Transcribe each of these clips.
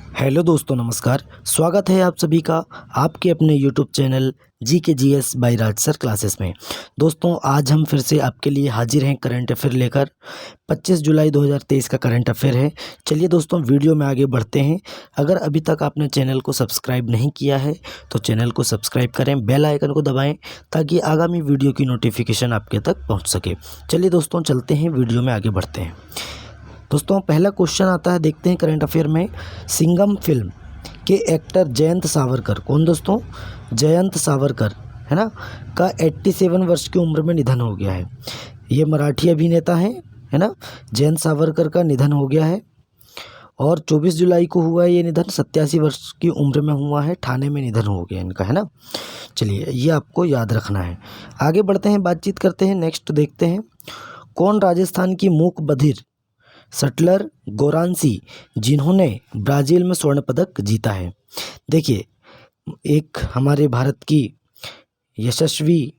Hello दोस्तों, नमस्कार। स्वागत है आप सभी का आपके अपने YouTube channel GK GS bye राज सर क्लासेस में। दोस्तों, आज हम फिर से आपके लिए हाजिर हैं करंट अफेयर लेकर। 25 जुलाई 2023 का करंट अफेयर है। चलिए दोस्तों, वीडियो में आगे बढ़ते हैं। अगर अभी तक आपने चैनल को सब्सक्राइब नहीं किया है तो चैनल को सब्सक्राइब करें, बेल आइकन को दबाएँ ताकि आगामी वीडियो की नोटिफिकेशन आपके तक पहुँच सके। चलिए दोस्तों, चलते हैं, वीडियो में आगे बढ़ते हैं। दोस्तों, पहला क्वेश्चन आता है, देखते हैं करंट अफेयर में। सिंघम फिल्म के एक्टर जयंत सावरकर, कौन दोस्तों? जयंत सावरकर, है ना, का 87 वर्ष की उम्र में निधन हो गया है। ये मराठी अभिनेता हैं, है ना। जयंत सावरकर का निधन हो गया है और 24 जुलाई को हुआ है ये निधन। 87 वर्ष की उम्र में हुआ है, ठाणे में निधन हो गया इनका, है ना। चलिए, ये आपको याद रखना है। आगे बढ़ते हैं, बातचीत करते हैं। नेक्स्ट देखते हैं, कौन राजस्थान की मूक बधिर शटलर गोरांसी जिन्होंने ब्राज़ील में स्वर्ण पदक जीता है? देखिए, एक हमारे भारत की यशस्वी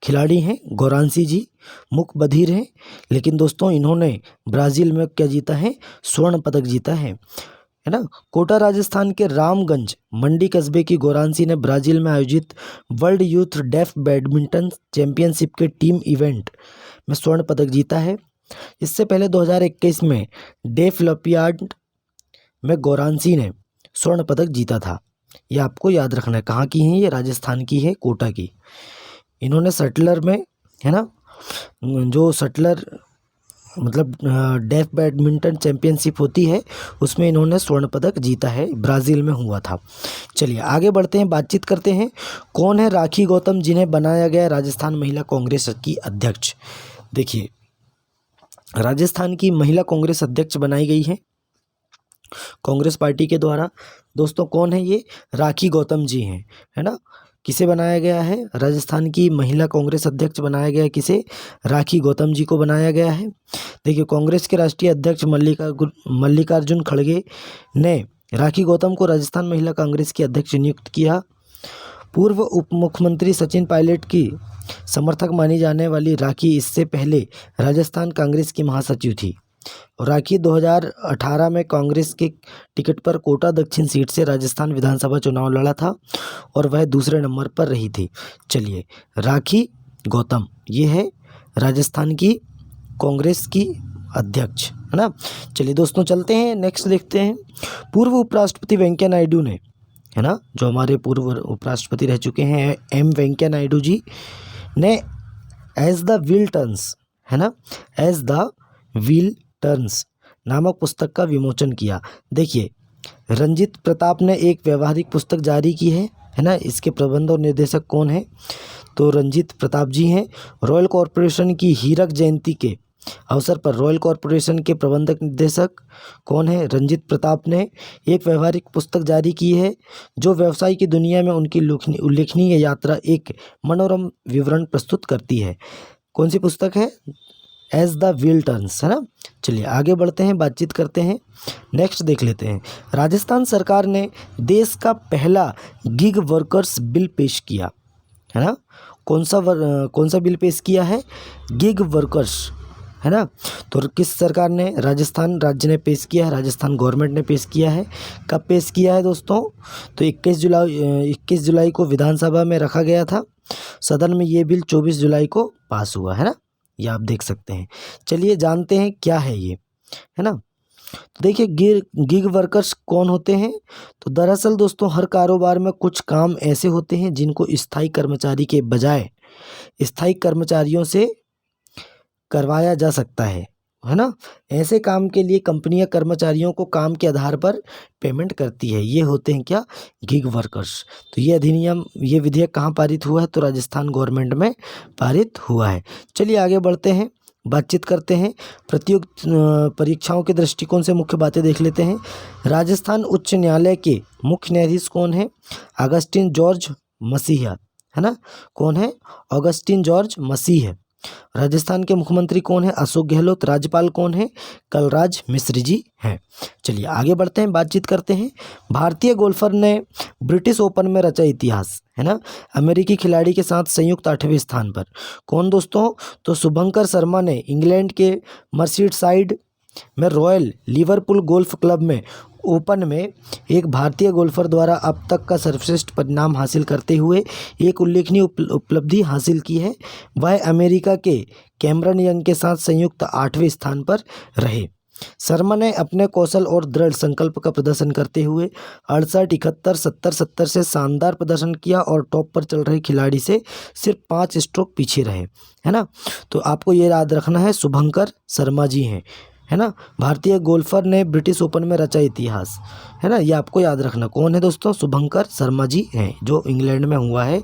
खिलाड़ी हैं गोरांसी जी, मूक बधिर हैं, लेकिन दोस्तों इन्होंने ब्राज़ील में क्या जीता है? स्वर्ण पदक जीता है ना। कोटा राजस्थान के रामगंज मंडी कस्बे की गोरांसी ने ब्राज़ील में आयोजित world youth deaf badminton championship के टीम इवेंट में स्वर्ण पदक जीता है। इससे पहले 2021 में डेफलिम्पियाड में गोरांसी ने स्वर्ण पदक जीता था। ये आपको याद रखना है। कहाँ की हैं ये? राजस्थान की है, कोटा की। इन्होंने शटलर में, है ना, जो शटलर मतलब डेफ बैडमिंटन चैंपियनशिप होती है उसमें इन्होंने स्वर्ण पदक जीता है, ब्राज़ील में हुआ था। चलिए आगे बढ़ते हैं, बातचीत करते हैं। कौन है राखी गौतम जिन्हें बनाया गया राजस्थान महिला कांग्रेस की अध्यक्ष? देखिए, राजस्थान की महिला कांग्रेस अध्यक्ष बनाई गई है कांग्रेस पार्टी के द्वारा। दोस्तों, कौन है ये? राखी गौतम जी हैं, है ना। किसे बनाया गया है? राजस्थान की महिला कांग्रेस अध्यक्ष बनाया गया है। किसे? राखी गौतम जी को बनाया गया है। देखिए, कांग्रेस के राष्ट्रीय अध्यक्ष मल्लिकार्जुन खड़गे ने राखी गौतम को राजस्थान महिला कांग्रेस की अध्यक्ष नियुक्त किया। पूर्व उप मुख्यमंत्री सचिन पायलट की समर्थक मानी जाने वाली राखी इससे पहले राजस्थान कांग्रेस की महासचिव थी। राखी 2018 में कांग्रेस के टिकट पर कोटा दक्षिण सीट से राजस्थान विधानसभा चुनाव लड़ा था और वह दूसरे नंबर पर रही थी। चलिए, राखी गौतम ये है राजस्थान की कांग्रेस की अध्यक्ष, है ना। चलिए दोस्तों, चलते हैं, नेक्स्ट देखते हैं। पूर्व उपराष्ट्रपति वेंकैया नायडू ने, है ना, जो हमारे पूर्व उपराष्ट्रपति रह चुके हैं एम वेंकैया नायडू जी ने एज द व्हील टर्न्स, है ना, एज द व्हील टर्न्स नामक पुस्तक का विमोचन किया। देखिए, रंजित प्रताप ने एक व्यवहारिक पुस्तक जारी की है ना। इसके प्रबंध और निर्देशक कौन है? तो रंजित प्रताप जी हैं। रॉयल कॉरपोरेशन की हीरक जयंती के अवसर पर रॉयल कॉरपोरेशन के प्रबंधक निर्देशक कौन है? रंजित प्रताप ने एक व्यवहारिक पुस्तक जारी की है जो व्यवसाय की दुनिया में उनकी उल्लेखनीय यात्रा एक मनोरम विवरण प्रस्तुत करती है। कौन सी पुस्तक है? एज द व्हील टर्न्स, है ना। चलिए आगे बढ़ते हैं, बातचीत करते हैं। नेक्स्ट देख लेते हैं। राजस्थान सरकार ने देश का पहला गिग वर्कर्स बिल पेश किया, है ना। कौन सा बिल पेश किया है? गिग वर्कर्स, है ना। तो किस सरकार ने? राजस्थान राज्य ने पेश किया है, राजस्थान गवर्नमेंट ने पेश किया है। कब पेश किया है दोस्तों? तो 21 जुलाई को विधानसभा में रखा गया था। सदन में ये बिल 24 जुलाई को पास हुआ, है ना। ये आप देख सकते हैं। चलिए जानते हैं क्या है ये, है ना। तो देखिए, गिग वर्कर्स कौन होते हैं? तो दरअसल दोस्तों, हर कारोबार में कुछ काम ऐसे होते हैं जिनको स्थायी कर्मचारी के बजाय स्थायी कर्मचारियों से करवाया जा सकता है ना। ऐसे काम के लिए कंपनियां कर्मचारियों को काम के आधार पर पेमेंट करती है। ये होते हैं क्या? Gig workers. तो ये अधिनियम, ये विधेयक कहाँ पारित हुआ है? तो राजस्थान गवर्नमेंट में पारित हुआ है। चलिए आगे बढ़ते हैं, बातचीत करते हैं। परीक्षाओं के दृष्टिकोण से मुख्य बातें देख लेते हैं। राजस्थान उच्च न्यायालय के मुख्य न्यायाधीश कौन है? अगस्टिन जॉर्ज मसीह, है ना। कौन है? अगस्टिन जॉर्ज मसीह। राजस्थान के मुख्यमंत्री कौन है? अशोक गहलोत। राज्यपाल कौन है? कलराज मिश्र जी हैं। चलिए आगे बढ़ते हैं, बातचीत करते हैं। भारतीय गोल्फर ने ब्रिटिश ओपन में रचा इतिहास, है ना। अमेरिकी खिलाड़ी के साथ संयुक्त 8वें स्थान पर। कौन दोस्तों? तो शुभंकर शर्मा ने इंग्लैंड के मर्सीसाइड में रॉयल लिवरपूल गोल्फ क्लब में ओपन में एक भारतीय गोल्फर द्वारा अब तक का सर्वश्रेष्ठ परिणाम हासिल करते हुए एक उल्लेखनीय उपलब्धि हासिल की है। वह अमेरिका के कैमरन यंग के साथ संयुक्त 8वें स्थान पर रहे। शर्मा ने अपने कौशल और दृढ़ संकल्प का प्रदर्शन करते हुए 68, 71, 70, 70 से शानदार प्रदर्शन किया और टॉप पर चल रहे खिलाड़ी से सिर्फ 5 स्ट्रोक पीछे रहे, है ना। तो आपको ये याद रखना है, शुभंकर शर्मा जी हैं, है ना। भारतीय गोल्फर ने ब्रिटिश ओपन में रचा इतिहास, है ना। ये आपको याद रखना। कौन है दोस्तों? शुभंकर शर्मा जी हैं, जो इंग्लैंड में हुआ है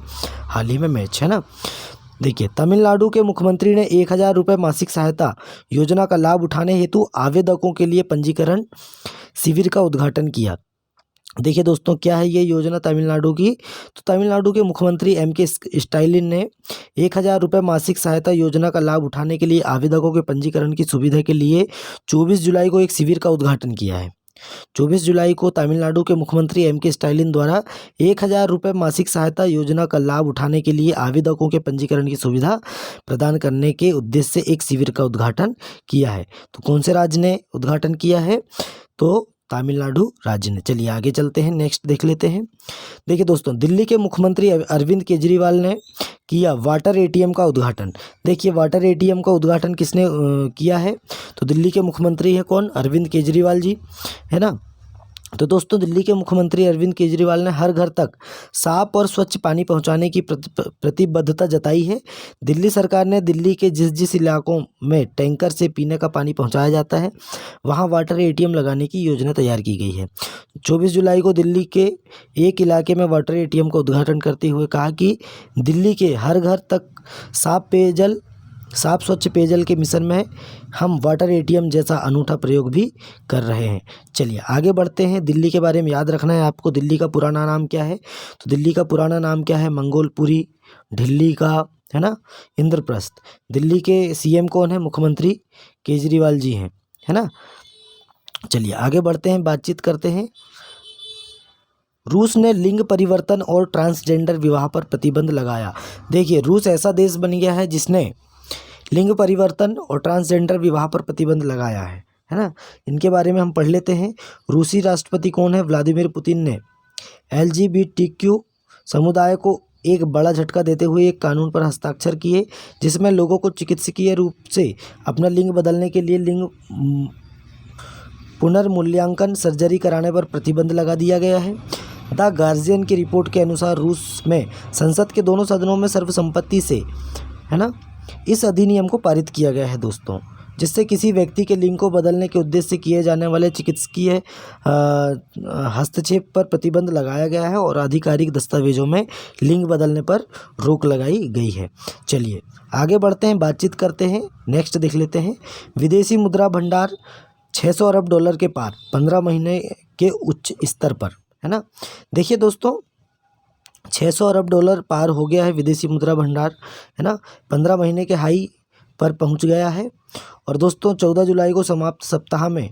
हाल ही में मैच, है ना। देखिए, तमिलनाडु के मुख्यमंत्री ने 1000 रुपये मासिक सहायता योजना का लाभ उठाने हेतु आवेदकों के लिए पंजीकरण शिविर का उद्घाटन किया। देखिए दोस्तों, क्या है ये योजना तमिलनाडु की? तो तमिलनाडु के मुख्यमंत्री M.K. स्टालिन ने 1000 रुपये मासिक सहायता योजना का लाभ उठाने के लिए आवेदकों के पंजीकरण की सुविधा के लिए 24 जुलाई को एक शिविर का उद्घाटन किया है। 24 जुलाई को तमिलनाडु के मुख्यमंत्री M.K. स्टालिन द्वारा 1000 रुपये मासिक सहायता योजना का लाभ उठाने के लिए आवेदकों के पंजीकरण की सुविधा प्रदान करने के उद्देश्य से एक शिविर का उद्घाटन किया है। तो कौन से राज्य ने उद्घाटन किया है? तो तमिलनाडु राज्य ने। चलिए आगे चलते हैं, नेक्स्ट देख लेते हैं। देखिए दोस्तों, दिल्ली के मुख्यमंत्री अरविंद केजरीवाल ने किया वाटर एटीएम का उद्घाटन। देखिए, वाटर एटीएम का उद्घाटन किसने किया है? तो दिल्ली के मुख्यमंत्री है कौन? अरविंद केजरीवाल जी, है ना। तो दोस्तों, दिल्ली के मुख्यमंत्री अरविंद केजरीवाल ने हर घर तक साफ और स्वच्छ पानी पहुंचाने की प्रतिबद्धता जताई है। दिल्ली सरकार ने दिल्ली के जिस जिस इलाकों में टैंकर से पीने का पानी पहुंचाया जाता है, वहां वाटर एटीएम लगाने की योजना तैयार की गई है। 24 जुलाई को दिल्ली के एक इलाके में वाटर एटीएम का उद्घाटन करते हुए कहा कि दिल्ली के हर घर तक साफ स्वच्छ पेयजल के मिशन में हम वाटर एटीएम जैसा अनूठा प्रयोग भी कर रहे हैं। चलिए आगे बढ़ते हैं। दिल्ली के बारे में याद रखना है आपको। दिल्ली का पुराना नाम क्या है? तो दिल्ली का पुराना नाम क्या है? मंगोलपुरी, ढिल्ली का, है ना, इंद्रप्रस्थ। दिल्ली के CM कौन है? मुख्यमंत्री केजरीवाल जी हैं, है ना। चलिए आगे बढ़ते हैं, बातचीत करते हैं। रूस ने लिंग परिवर्तन और ट्रांसजेंडर विवाह पर प्रतिबंध लगाया। देखिए, रूस ऐसा देश बन गया है जिसने लिंग परिवर्तन और ट्रांसजेंडर विवाह पर प्रतिबंध लगाया है ना। इनके बारे में हम पढ़ लेते हैं। रूसी राष्ट्रपति कौन है? व्लादिमीर पुतिन ने LGBTQ समुदाय को एक बड़ा झटका देते हुए एक कानून पर हस्ताक्षर किए, जिसमें लोगों को चिकित्सकीय रूप से अपना लिंग बदलने के लिए लिंग पुनर्मूल्यांकन सर्जरी कराने पर प्रतिबंध लगा दिया गया है। द गार्जियन की रिपोर्ट के अनुसार रूस में संसद के दोनों सदनों में सर्वसम्मति से, है ना, इस अधिनियम को पारित किया गया है दोस्तों, जिससे किसी व्यक्ति के लिंग को बदलने के उद्देश्य से किए जाने वाले चिकित्सकीय हस्तक्षेप पर प्रतिबंध लगाया गया है और आधिकारिक दस्तावेजों में लिंग बदलने पर रोक लगाई गई है। चलिए आगे बढ़ते हैं, बातचीत करते हैं, नेक्स्ट देख लेते हैं। विदेशी मुद्रा भंडार 600 अरब डॉलर के पार 15 महीने के उच्च स्तर पर, है ना। देखिए दोस्तों, 600 अरब डॉलर पार हो गया है विदेशी मुद्रा भंडार, है ना। 15 महीने के हाई पर पहुंच गया है। और दोस्तों, 14 जुलाई को समाप्त सप्ताह में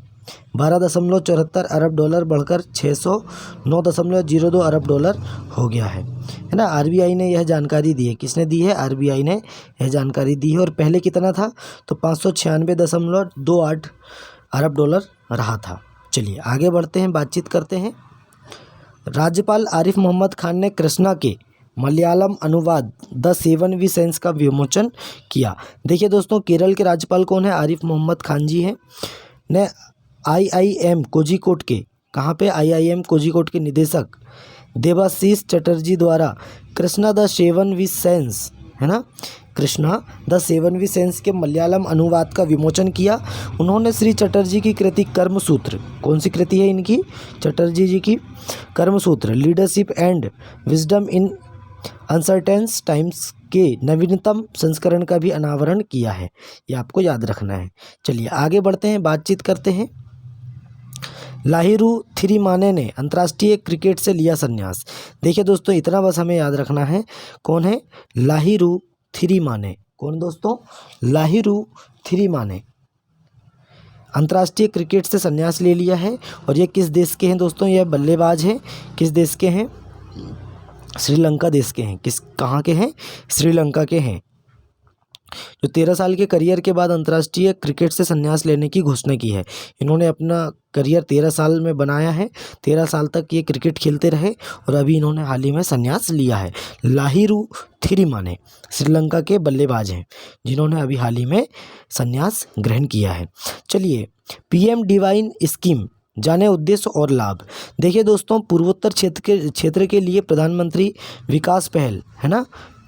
12.74 अरब डॉलर बढ़कर 609.02 अरब डॉलर हो गया है ना। RBI ने यह जानकारी दी है। किसने दी है? RBI ने यह जानकारी दी है। और पहले कितना था? तो 596.28 अरब डॉलर रहा था। चलिए आगे बढ़ते हैं, बातचीत करते हैं। राज्यपाल आरिफ मोहम्मद खान ने कृष्णा के मलयालम अनुवाद द सेवन वी सेंस का विमोचन किया। देखिए दोस्तों, केरल के राज्यपाल कौन है? आरिफ मोहम्मद खान जी हैं। ने IIM कोझिकोड के, कहाँ पे? IIM कोझिकोड के निदेशक देवाशीष चटर्जी द्वारा Krishna the seven we sense, है ना, Krishna the seven we sense के मलयालम अनुवाद का विमोचन किया। उन्होंने श्री चटर्जी की कृति कर्मसूत्र, कौन सी कृति है इनकी? चटर्जी जी की Karmasutra, leadership and wisdom in uncertain times के नवीनतम संस्करण का भी अनावरण किया है। ये आपको याद रखना है। चलिए आगे बढ़ते हैं, बातचीत करते हैं। लाहिरू थिरिमाने ने अंतर्राष्ट्रीय क्रिकेट से लिया संन्यास। देखिए दोस्तों, इतना बस हमें याद रखना है। कौन है? लाहिरू थिरिमाने। कौन दोस्तों? लाहिरू थिरिमाने अंतर्राष्ट्रीय क्रिकेट से संन्यास ले लिया है। और ये किस देश के हैं दोस्तों? ये बल्लेबाज हैं। किस देश के हैं? श्रीलंका देश के हैं। कहाँ के हैं? श्रीलंका के हैं। जो 13 साल के करियर के बाद अंतर्राष्ट्रीय क्रिकेट से संन्यास लेने की घोषणा की है। इन्होंने अपना करियर 13 साल में बनाया है, 13 साल तक ये क्रिकेट खेलते रहे और अभी इन्होंने हाल ही में संन्यास लिया है। लाहिरू थिरिमाने श्रीलंका के बल्लेबाज हैं जिन्होंने अभी हाल ही में संन्यास ग्रहण किया है। चलिए, पीएम डिवाइन स्कीम जाने उद्देश्य और लाभ। देखिए दोस्तों, पूर्वोत्तर क्षेत्र के लिए प्रधानमंत्री विकास पहल है ना,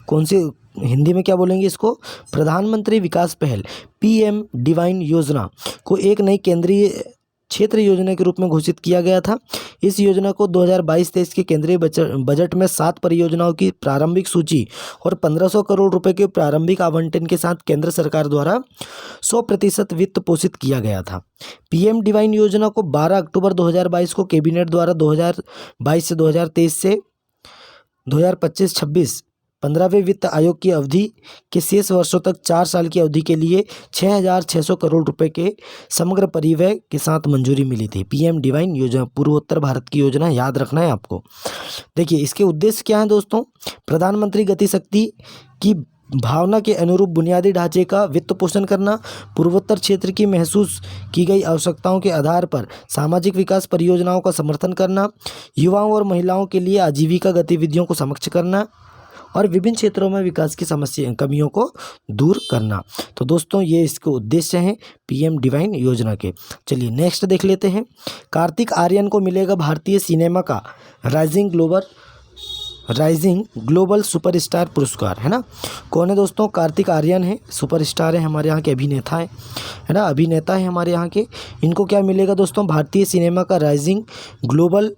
कौन सी हिंदी में क्या बोलेंगे इसको, प्रधानमंत्री विकास पहल पीएम डिवाइन योजना को एक नई केंद्रीय क्षेत्र योजना के रूप में घोषित किया गया था। इस योजना को 2022-23 के केंद्रीय बजट में 7 परियोजनाओं की प्रारंभिक सूची और 1500 करोड़ रुपए के प्रारंभिक आवंटन के साथ केंद्र सरकार द्वारा 100% वित्त पोषित किया गया था। पीएम डिवाइन योजना को 12 अक्टूबर 2022 को कैबिनेट द्वारा 2022 से 2023 से 2025-26 15वें वित्त आयोग की अवधि के शेष वर्षों तक 4 साल की अवधि के लिए 6,600 करोड़ रुपए के समग्र परिव्यय के साथ मंजूरी मिली थी। पीएम डिवाइन योजना पूर्वोत्तर भारत की योजना, याद रखना है आपको। देखिए, इसके उद्देश्य क्या है दोस्तों, प्रधानमंत्री गति शक्ति की भावना के अनुरूप बुनियादी ढांचे का वित्त पोषण करना, पूर्वोत्तर क्षेत्र की महसूस की गई आवश्यकताओं के आधार पर सामाजिक विकास परियोजनाओं का समर्थन करना, युवाओं और महिलाओं के लिए आजीविका गतिविधियों को सक्षम करना और विभिन्न क्षेत्रों में विकास की कमियों को दूर करना। तो दोस्तों, ये इसके उद्देश्य हैं पीएम डिवाइन योजना के। चलिए नेक्स्ट देख लेते हैं। कार्तिक आर्यन को मिलेगा भारतीय सिनेमा का राइजिंग ग्लोबल सुपरस्टार पुरस्कार, है ना। कौन है दोस्तों, कार्तिक आर्यन है, सुपरस्टार है, हमारे यहाँ के अभिनेता है ना, अभिनेता है हमारे यहाँ के। इनको क्या मिलेगा दोस्तों, भारतीय सिनेमा का राइजिंग ग्लोबल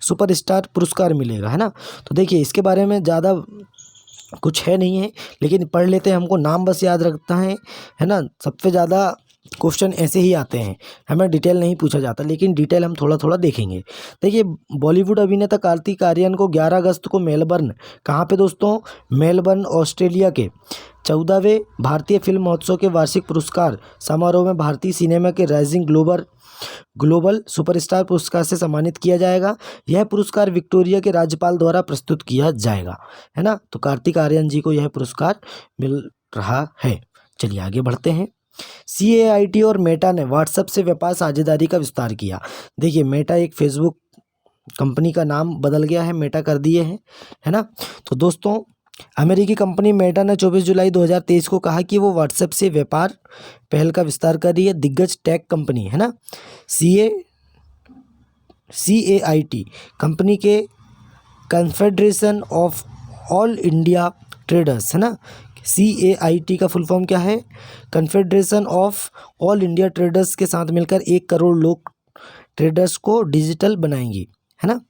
सुपरस्टार पुरस्कार मिलेगा, है ना। तो देखिए, इसके बारे में ज़्यादा कुछ है नहीं है, लेकिन पढ़ लेते हैं, हमको नाम बस याद रखता है ना। सबसे ज़्यादा क्वेश्चन ऐसे ही आते हैं, हमें डिटेल नहीं पूछा जाता, लेकिन डिटेल हम थोड़ा थोड़ा देखेंगे। देखिए, बॉलीवुड अभिनेता कार्तिक आर्यन को 11 अगस्त को मेलबर्न, कहाँ पे दोस्तों, मेलबर्न ऑस्ट्रेलिया के 14वें भारतीय फिल्म महोत्सव के वार्षिक पुरस्कार समारोह में भारतीय सिनेमा के राइजिंग ग्लोबल सुपरस्टार पुरस्कार से सम्मानित किया जाएगा। यह पुरस्कार विक्टोरिया के राज्यपाल द्वारा प्रस्तुत किया जाएगा, है ना। तो कार्तिक आर्यन जी को यह पुरस्कार मिल रहा है। चलिए आगे बढ़ते हैं। CAIT और मेटा ने व्हाट्सएप से व्यापार साझेदारी का विस्तार किया। देखिए, मेटा एक फेसबुक कंपनी का नाम बदल गया है, मेटा कर दिए हैं, है ना। तो दोस्तों, अमेरिकी कंपनी मेटा ने 24 जुलाई 2023 को कहा कि वो व्हाट्सएप से व्यापार पहल का विस्तार कर रही है। दिग्गज टेक कंपनी, है ना, CAIT कंपनी के confederation of all India traders, है ना। CAIT का फुल फॉर्म क्या है, confederation of all India traders के साथ मिलकर 1 करोड़ लोग ट्रेडर्स को डिजिटल बनाएंगी, है ना।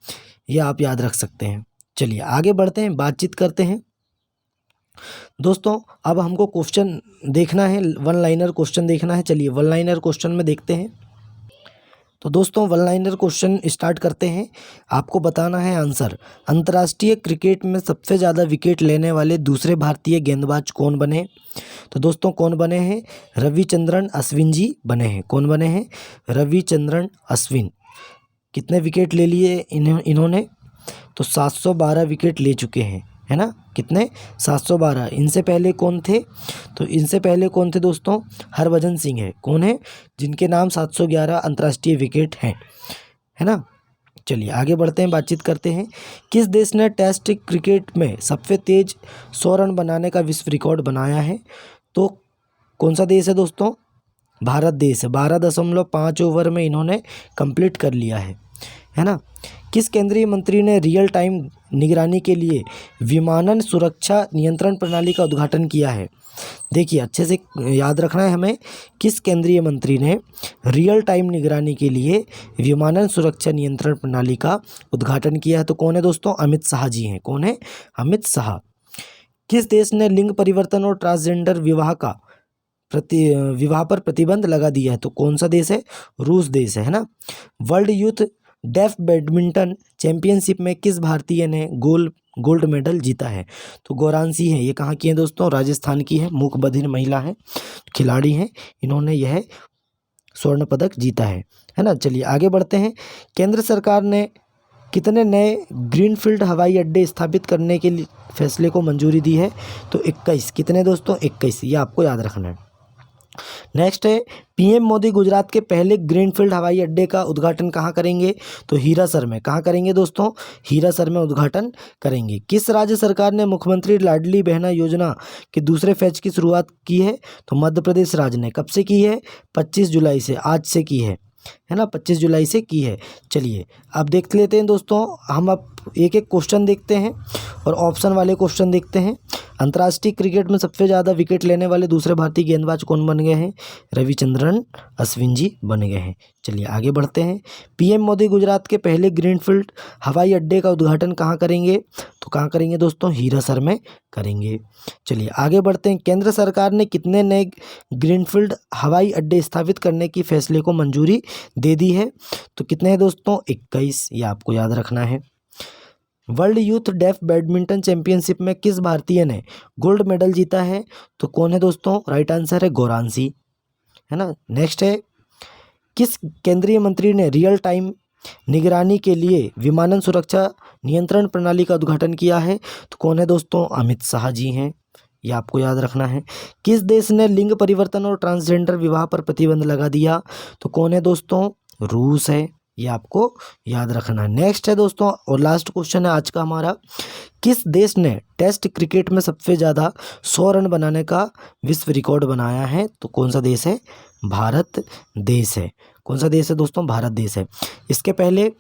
ये आप याद रख सकते हैं। चलिए आगे बढ़ते हैं, बातचीत करते हैं दोस्तों। अब हमको क्वेश्चन देखना है, वन लाइनर क्वेश्चन देखना है। चलिए वन लाइनर क्वेश्चन में देखते हैं। तो दोस्तों, वन लाइनर क्वेश्चन स्टार्ट करते हैं। आपको बताना है आंसर। अंतर्राष्ट्रीय क्रिकेट में सबसे ज़्यादा विकेट लेने वाले दूसरे भारतीय गेंदबाज कौन बने? तो दोस्तों, कौन बने हैं? रविचंद्रन अश्विन जी बने हैं। कौन बने हैं? रविचंद्रन अश्विन। कितने विकेट ले लिए इन्होंने? तो 712 विकेट ले चुके हैं, है ना। कितने? 712। इनसे पहले कौन थे? तो इनसे पहले कौन थे दोस्तों? हरभजन सिंह है। कौन है? जिनके नाम 711 अंतर्राष्ट्रीय विकेट हैं, है ना। चलिए आगे बढ़ते हैं, बातचीत करते हैं। किस देश ने टेस्ट क्रिकेट में सबसे तेज 100 रन बनाने का विश्व रिकॉर्ड बनाया है? तो कौन सा देश है दोस्तों? भारत देश है। 12.5 ओवर में इन्होंने कंप्लीट कर लिया है ना। किस केंद्रीय मंत्री ने रियल टाइम निगरानी के लिए विमानन सुरक्षा नियंत्रण प्रणाली का उद्घाटन किया है? देखिए, अच्छे से याद रखना है हमें। किस केंद्रीय मंत्री ने रियल टाइम निगरानी के लिए विमानन सुरक्षा नियंत्रण प्रणाली का उद्घाटन किया है? तो कौन है दोस्तों? अमित शाह जी हैं। कौन है? अमित शाह। किस देश ने लिंग परिवर्तन और ट्रांसजेंडर विवाह पर प्रतिबंध लगा दिया है? तो कौन सा देश है? रूस देश है ना। World youth deaf badminton championship में किस भारतीय ने गोल्ड मेडल जीता है? तो गौरांशी है। ये कहाँ की है दोस्तों? राजस्थान की है। मूक बधिर महिला है, खिलाड़ी हैं, इन्होंने यह स्वर्ण पदक जीता है ना। चलिए आगे बढ़ते हैं। केंद्र सरकार ने कितने नए ग्रीनफील्ड हवाई अड्डे स्थापित करने के लिए फैसले को मंजूरी दी है? तो 21। कितने दोस्तों? 21। ये आपको याद रखना है। नेक्स्ट है, पीएम मोदी गुजरात के पहले ग्रीनफील्ड हवाई अड्डे का उद्घाटन कहाँ करेंगे? तो हीरासर में। कहाँ करेंगे दोस्तों? हीरासर में उद्घाटन करेंगे। किस राज्य सरकार ने मुख्यमंत्री लाडली बहना योजना के दूसरे फेज की शुरुआत की है? तो मध्य प्रदेश राज्य ने। कब से की है? 25 जुलाई से, आज से की है ना, 25 जुलाई से की है। चलिए अब देख लेते हैं दोस्तों, हम अब एक एक क्वेश्चन देखते हैं और ऑप्शन वाले क्वेश्चन देखते हैं। अंतर्राष्ट्रीय क्रिकेट में सबसे ज़्यादा विकेट लेने वाले दूसरे भारतीय गेंदबाज कौन बन गए हैं? रविचंद्रन अश्विन जी बन गए हैं। चलिए आगे बढ़ते हैं। पीएम मोदी गुजरात के पहले ग्रीनफील्ड हवाई अड्डे का उद्घाटन कहाँ करेंगे? तो कहाँ करेंगे दोस्तों? हीरासर में करेंगे। चलिए आगे बढ़ते हैं। केंद्र सरकार ने कितने नए ग्रीनफील्ड हवाई अड्डे स्थापित करने की फैसले को मंजूरी दे दी है? तो कितने हैं दोस्तों? 21। ये आपको याद रखना है। World youth deaf badminton championship में किस भारतीय ने गोल्ड मेडल जीता है? तो कौन है दोस्तों? राइट आंसर है गौरांशी, है ना। नेक्स्ट है, किस केंद्रीय मंत्री ने रियल टाइम निगरानी के लिए विमानन सुरक्षा नियंत्रण प्रणाली का उद्घाटन किया है? तो कौन है दोस्तों? अमित शाह जी हैं। ये आपको याद रखना है। किस देश ने लिंग परिवर्तन और ट्रांसजेंडर विवाह पर प्रतिबंध लगा दिया? तो कौन है दोस्तों? रूस है। ये आपको याद रखना है। नेक्स्ट है दोस्तों और लास्ट क्वेश्चन है आज का हमारा, किस देश ने टेस्ट क्रिकेट में सबसे ज़्यादा 100 रन बनाने का विश्व रिकॉर्ड बनाया है? तो कौन सा देश है? भारत देश है। कौन सा देश है दोस्तों? भारत देश है। इसके पहले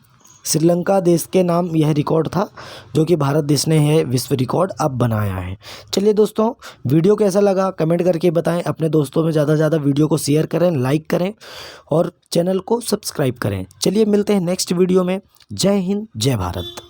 श्रीलंका देश के नाम यह रिकॉर्ड था, जो कि भारत देश ने है विश्व रिकॉर्ड अब बनाया है। चलिए दोस्तों, वीडियो कैसा लगा कमेंट करके बताएं। अपने दोस्तों में ज़्यादा से ज़्यादा वीडियो को शेयर करें, लाइक करें और चैनल को सब्सक्राइब करें। चलिए मिलते हैं नेक्स्ट वीडियो में। जय हिंद, जय भारत।